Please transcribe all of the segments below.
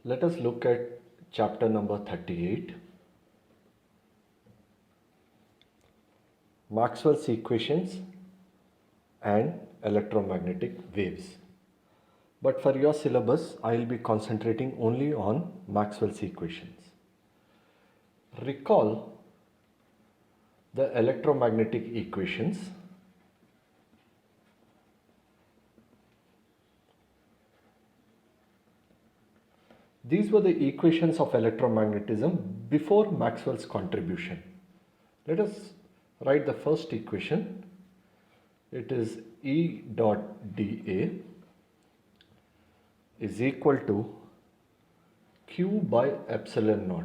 Let us look at chapter number 38, Maxwell's equations and electromagnetic waves. But for your syllabus, I will be concentrating only on Maxwell's equations. Recall the electromagnetic equations. These were the equations of electromagnetism before Maxwell's contribution. Let us write the first equation. It is E dot dA is equal to Q by epsilon naught.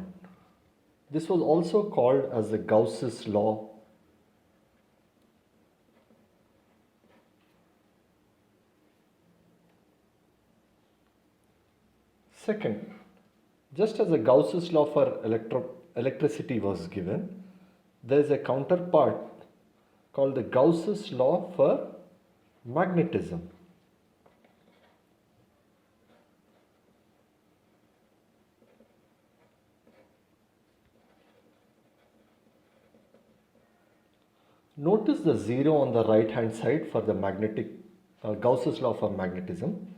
This was also called as the Gauss's law. Second, just as the Gauss's law for electricity was given, there is a counterpart called the Gauss's law for magnetism. Notice the zero on the right hand side for the Gauss's law for magnetism.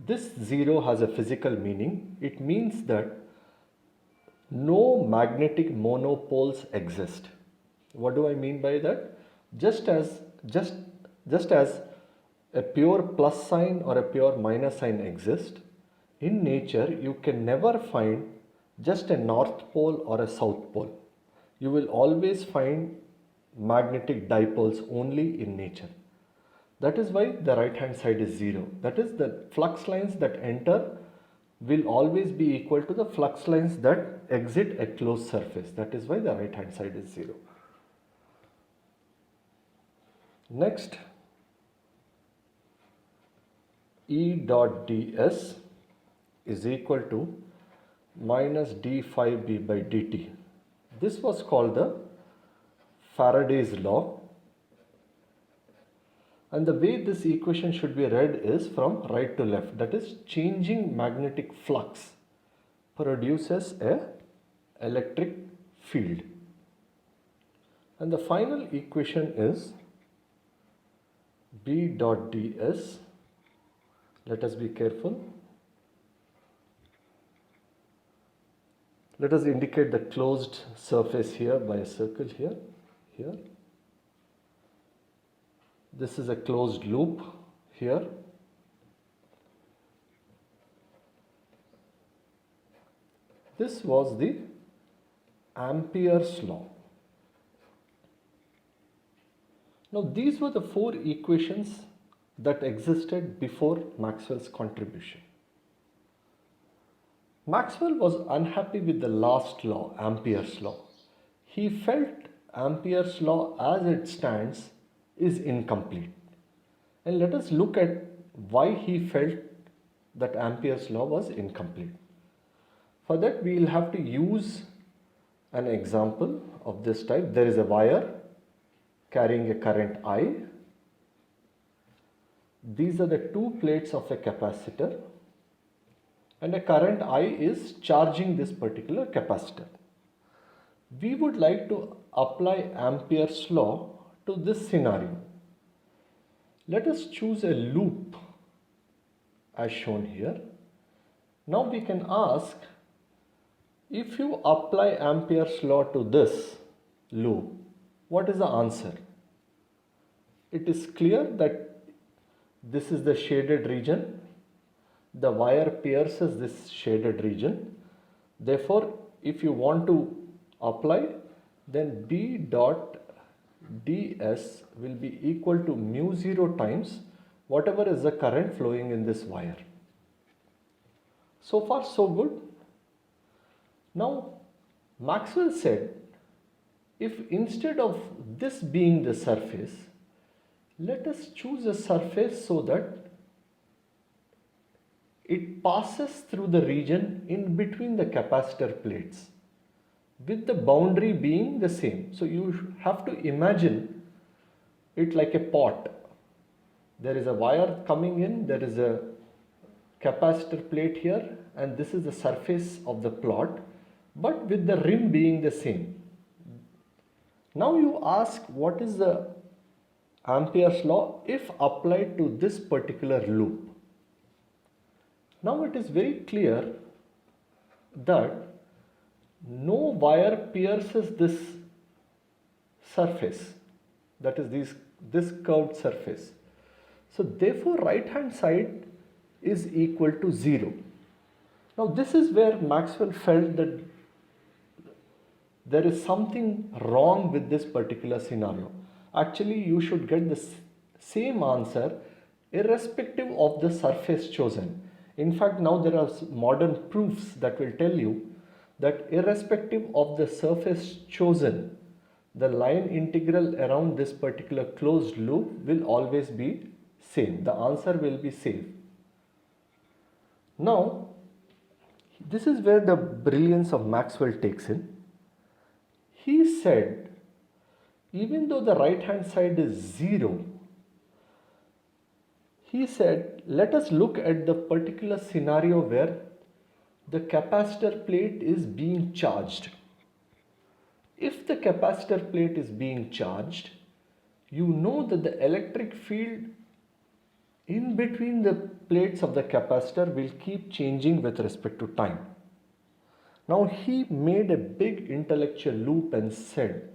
This zero has a physical meaning. It means that no magnetic monopoles exist. What do I mean by that? Just as a pure plus sign or a pure minus sign exists, in nature you can never find just a north pole or a south pole. You will always find magnetic dipoles only in nature. That is why the right hand side is zero. That is, the flux lines that enter will always be equal to the flux lines that exit a closed surface. That is why the right hand side is zero. Next, E dot ds is equal to minus d phi b by dt. This was called the Faraday's law. And the way this equation should be read is from right to left. That is, changing magnetic flux produces an electric field. And the final equation is B dot ds. Let us be careful. Let us indicate the closed surface here by a circle here. This is a closed loop here. This was the Amperes law. Now these were the four equations that existed before Maxwell's contribution. Maxwell was unhappy with the last law, Amperes law. He felt Amperes law as it stands is incomplete. And let us look at why he felt that Amperes law was incomplete. For that, we will have to use an example of this type. There is a wire carrying a current I. These are the two plates of a capacitor, and a current I is charging this particular capacitor. We would like to apply Amperes law to this scenario. Let us choose a loop as shown here. Now we can ask, if you apply Amperes law to this loop, what is the answer? It is clear that this is the shaded region. The wire pierces this shaded region. Therefore, if you want to apply, then B dot ds will be equal to mu 0 times whatever is the current flowing in this wire. So far so good. Now Maxwell said, if instead of this being the surface, let us choose a surface so that it passes through the region in between the capacitor plates, with the boundary being the same. So you have to imagine it like a pot. There is a wire coming in, there is a capacitor plate here, and this is the surface of the plot, but with the rim being the same. Now you ask, what is the Ampere's law if applied to this particular loop? Now it is very clear that no wire pierces this surface, that is this curved surface. So therefore right hand side is equal to 0. Now this is where Maxwell felt that there is something wrong with this particular scenario. Actually, you should get the same answer irrespective of the surface chosen. In fact, now there are modern proofs that will tell you that irrespective of the surface chosen, the line integral around this particular closed loop will always be same. The answer will be same. Now, this is where the brilliance of Maxwell takes in. He said, even though the right hand side is 0, he said, let us look at the particular scenario where the capacitor plate is being charged. If the capacitor plate is being charged, you know that the electric field in between the plates of the capacitor will keep changing with respect to time. Now he made a big intellectual loop and said,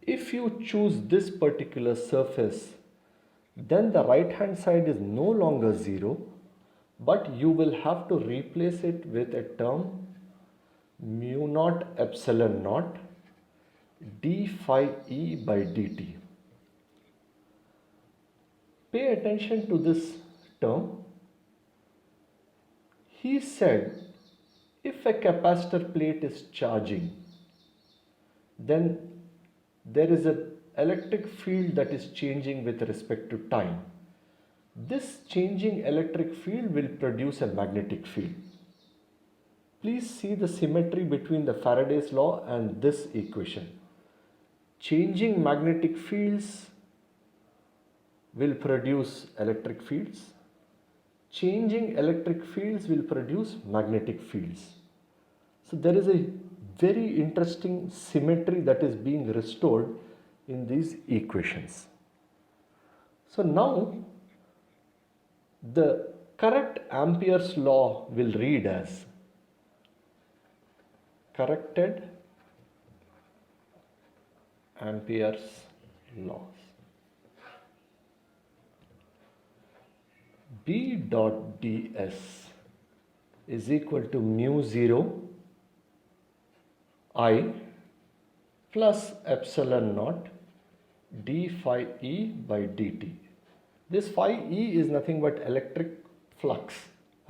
if you choose this particular surface, then the right hand side is no longer 0, but you will have to replace it with a term mu naught epsilon naught d phi e by dt. Pay attention to this term. He said, if a capacitor plate is charging, then there is an electric field that is changing with respect to time. This changing electric field will produce a magnetic field. Please see the symmetry between the Faraday's law and this equation. Changing magnetic fields will produce electric fields. Changing electric fields will produce magnetic fields. So there is a very interesting symmetry that is being restored in these equations. So now the correct Ampere's law will read as corrected Ampere's laws. B dot ds is equal to mu 0 I plus epsilon naught d phi e by dt. This phi e is nothing but electric flux,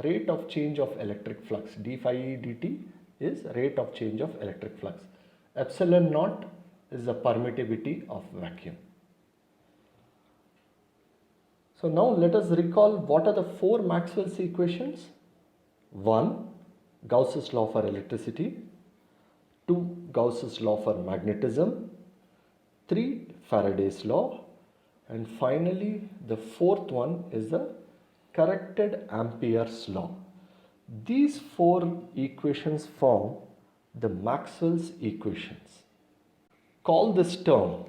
rate of change of electric flux. D phi e dt is rate of change of electric flux. Epsilon naught is the permittivity of vacuum. So now let us recall what are the 4 Maxwell's equations. 1. Gauss's law for electricity. 2. Gauss's law for magnetism. 3. Faraday's law. And finally the 4th one is the corrected Ampere's law. These 4 equations form the Maxwell's equations. Call this term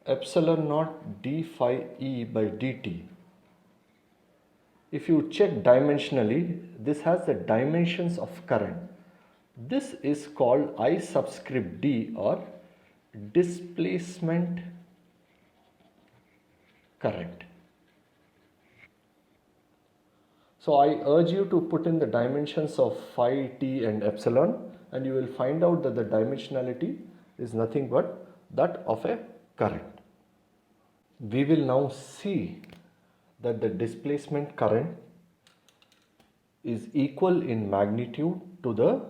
epsilon naught d phi e by dt. If you check dimensionally, this has the dimensions of current. This is called I subscript d or displacement current. So I urge you to put in the dimensions of phi, t and epsilon, and you will find out that the dimensionality is nothing but that of a current. We will now see that the displacement current is equal in magnitude to the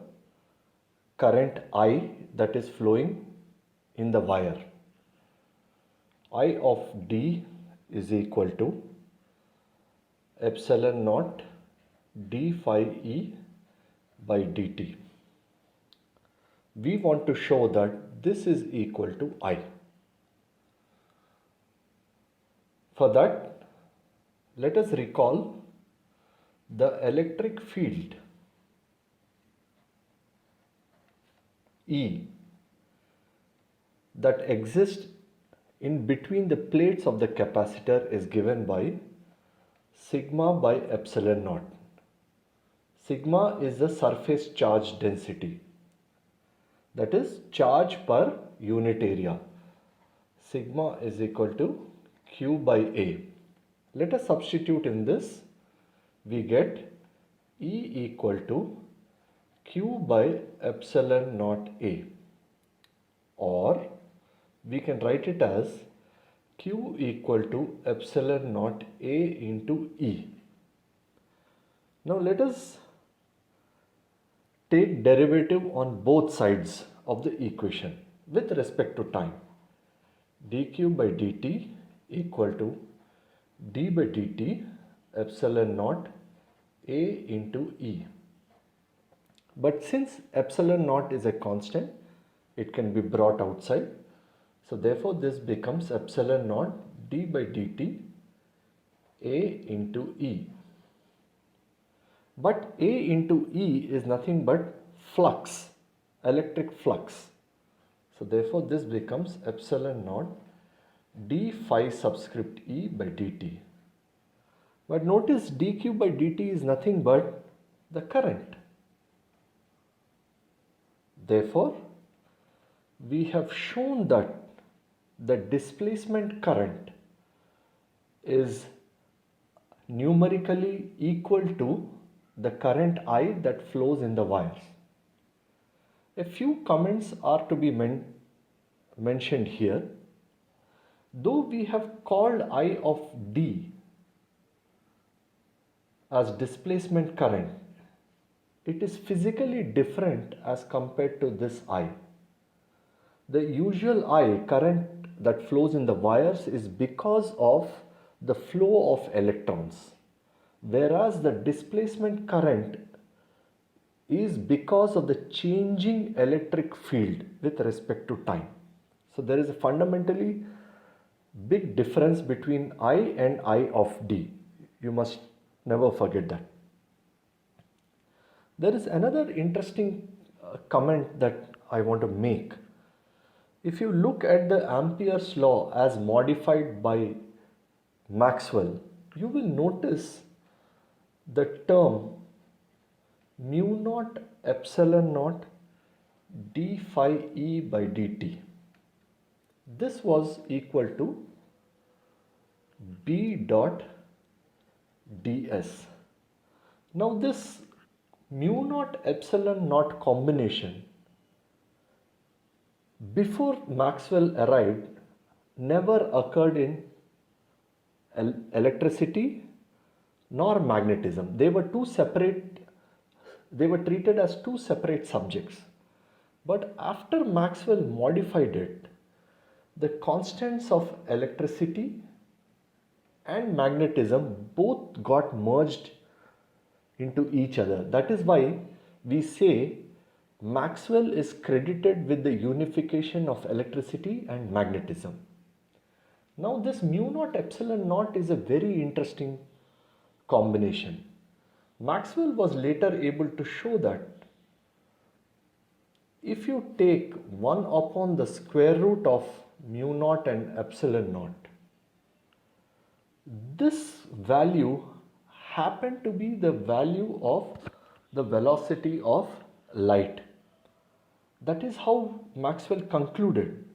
current I that is flowing in the wire. I of d is equal to epsilon naught d phi e by dt. We want to show that this is equal to I. For that, let us recall the electric field E that exists in between the plates of the capacitor is given by sigma by epsilon naught. Sigma is the surface charge density, that is charge per unit area. Sigma is equal to Q by A. Let us substitute in this. We get E equal to Q by epsilon naught A, or we can write it as Q equal to epsilon naught A into E. Now let us take derivative on both sides of the equation with respect to time. dq by dt equal to d by dt epsilon naught A into E. But since epsilon naught is a constant, it can be brought outside. So therefore this becomes epsilon naught d by dt A into E. But A into E is nothing but flux, electric flux. So therefore this becomes epsilon naught d phi subscript E by dt. But notice dq by dt is nothing but the current. Therefore, we have shown that the displacement current is numerically equal to the current I that flows in the wires. A few comments are to be mentioned here. Though we have called I of D as displacement current, it is physically different as compared to this I. The usual I, current that flows in the wires, is because of the flow of electrons, whereas the displacement current is because of the changing electric field with respect to time. So there is a fundamentally big difference between I and I of D. You must never forget that. There is another interesting comment that I want to make. If you look at the Amperes law as modified by Maxwell, you will notice the term mu naught epsilon naught d phi E by dt. This was equal to B dot ds. Now this mu naught epsilon naught combination before Maxwell arrived never occurred in electricity nor magnetism. They were treated as two separate subjects. But after Maxwell modified it, the constants of electricity and magnetism both got merged into each other. That is why we say Maxwell is credited with the unification of electricity and magnetism. Now this mu naught epsilon naught is a very interesting combination. Maxwell was later able to show that if you take 1 upon the square root of mu naught and epsilon naught, this value happened to be the value of the velocity of light. That is how Maxwell concluded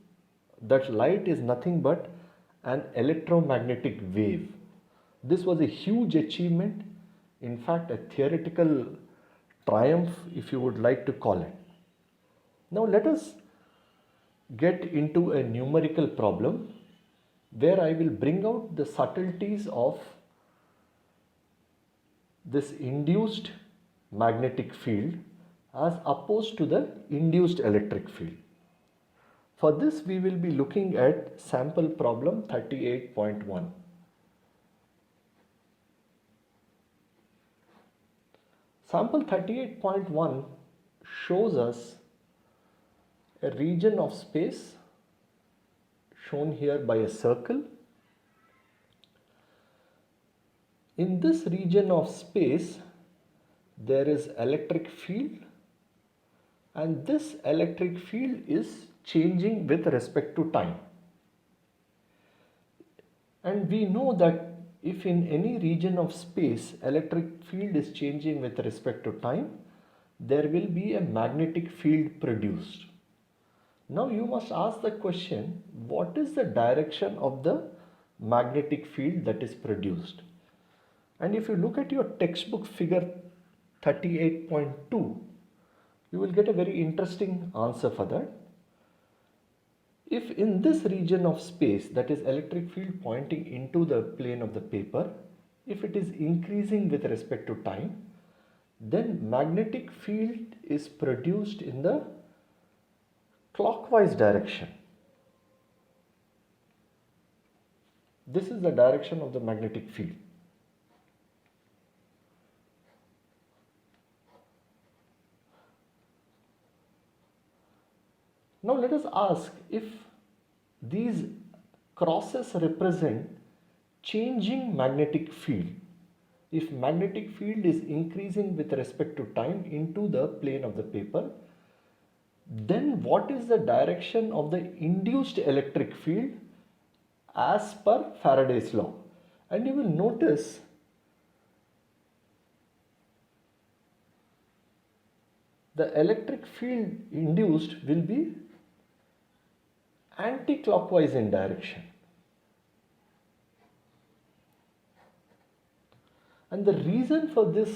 that light is nothing but an electromagnetic wave. This was a huge achievement, in fact a theoretical triumph if you would like to call it. Now let us get into a numerical problem where I will bring out the subtleties of this induced magnetic field as opposed to the induced electric field. For this we will be looking at sample problem 38.1. Sample 38.1 shows us a region of space shown here by a circle. In this region of space, there is electric field, and this electric field is changing with respect to time. And we know that if in any region of space electric field is changing with respect to time, there will be a magnetic field produced. Now you must ask the question, what is the direction of the magnetic field that is produced? And if you look at your textbook figure 38.2, you will get a very interesting answer for that. If in this region of space, that is electric field pointing into the plane of the paper, if it is increasing with respect to time, then magnetic field is produced in the clockwise direction. This is the direction of the magnetic field. Now let us ask, if these crosses represent changing magnetic field, if magnetic field is increasing with respect to time into the plane of the paper, then what is the direction of the induced electric field as per Faraday's law? And you will notice the electric field induced will be anti-clockwise in direction. And the reason for this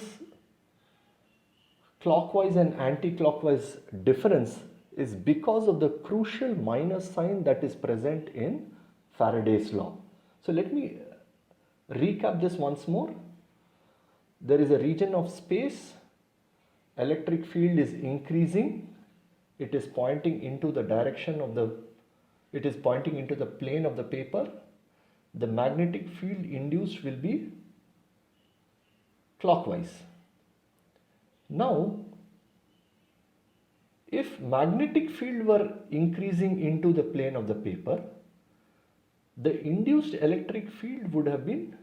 clockwise and anti-clockwise difference is because of the crucial minus sign that is present in Faraday's law. So let me recap this once more. There is a region of space, electric field is increasing, it is pointing into the direction of the plane of the paper. The magnetic field induced will be clockwise. Now, if magnetic field were increasing into the plane of the paper, the induced electric field would have been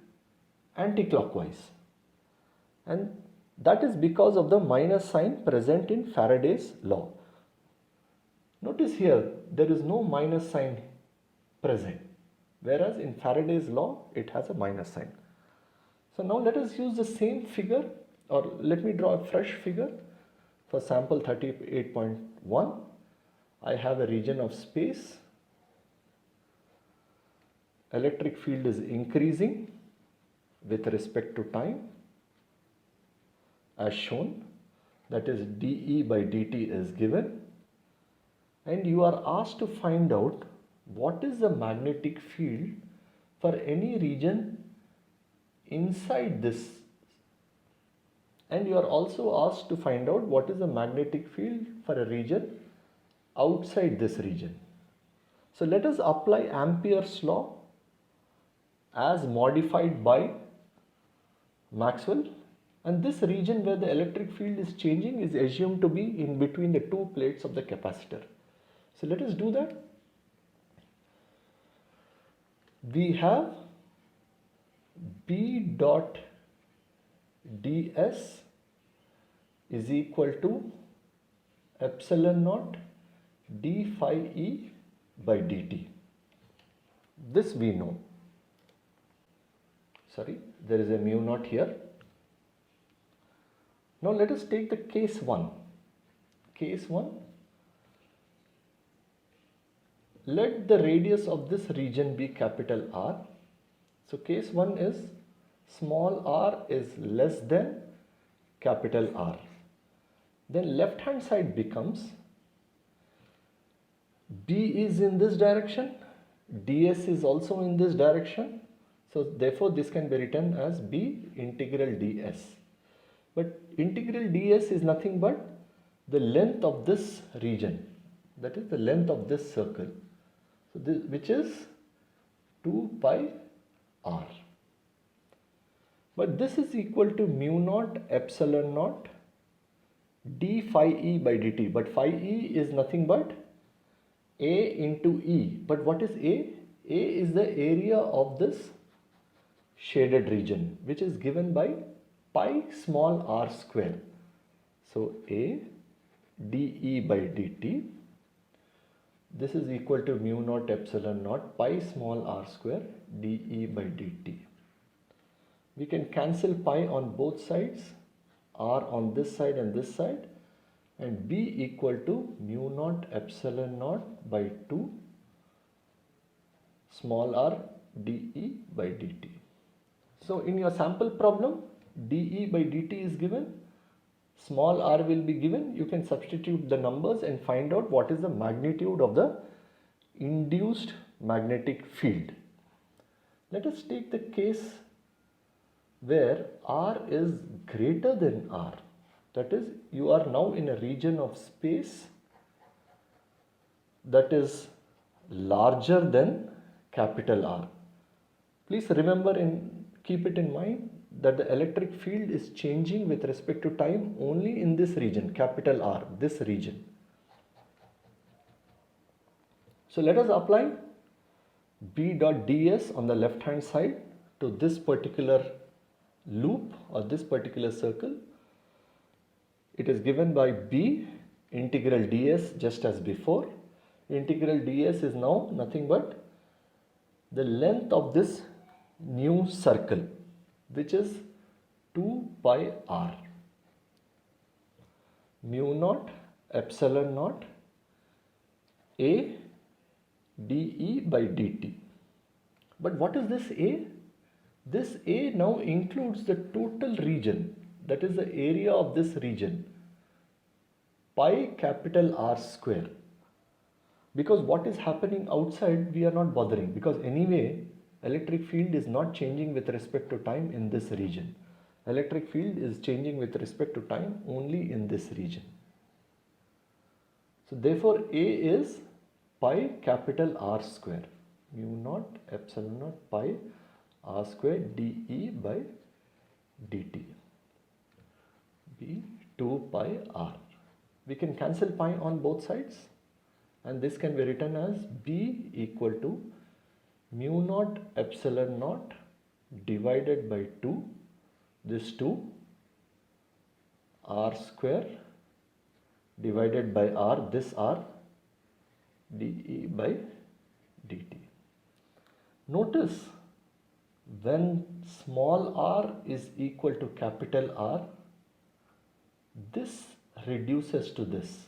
anti-clockwise. And that is because of the minus sign present in Faraday's law. Notice here, there is no minus sign present, whereas in Faraday's law, it has a minus sign. So now let us use the same figure, or let me draw a fresh figure for sample 38.1. I have a region of space, electric field is increasing with respect to time as shown, that is dE by dt is given, and you are asked to find out what is the magnetic field for any region inside this, and you are also asked to find out what is the magnetic field for a region outside this region. So let us apply Amperes law as modified by Maxwell, and this region where the electric field is changing is assumed to be in between the two plates of the capacitor. So let us do that. We have B dot ds is equal to epsilon naught d phi e by dt. This we know. Sorry, there is a mu naught here. Now let us take the case 1. Case 1. Let the radius of this region be capital R. So case 1 is small r is less than capital R. Then left hand side becomes B is in this direction, ds is also in this direction. So therefore this can be written as B integral ds. But integral ds is nothing but the length of this region, that is the length of this circle. So this, which is 2 pi r. But this is equal to mu naught epsilon naught d phi e by dt. But phi e is nothing but a into e. But what is a? A is the area of this shaded region, which is given by pi small r square. So A dE by dt, this is equal to mu naught epsilon naught pi small r square dE by dt. We can cancel pi on both sides, r on this side and this side, and B equal to mu naught epsilon naught by 2 small r dE by dt. So in your sample problem, dE by dt is given, small r will be given. You can substitute the numbers and find out what is the magnitude of the induced magnetic field. Let us take the case where r is greater than r. That is, you are now in a region of space that is larger than capital R. Please remember and keep it in mind that the electric field is changing with respect to time only in this region, capital R, this region. So let us apply B dot ds on the left hand side to this particular loop or this particular circle. It is given by B integral ds just as before. Integral ds is now nothing but the length of this new circle, which is 2 pi r, mu naught epsilon naught A dE by dt. But what is this A? This A now includes the total region, that is the area of this region, pi capital R square. Because what is happening outside we are not bothering, because anyway electric field is not changing with respect to time in this region. Electric field is changing with respect to time only in this region. So therefore A is pi capital R square, mu naught epsilon naught pi R square dE by dt. B 2 pi R. We can cancel pi on both sides, and this can be written as B equal to mu naught epsilon naught divided by 2, this 2, R square divided by R, this R, dE by dt. Notice when small r is equal to capital R, this reduces to this.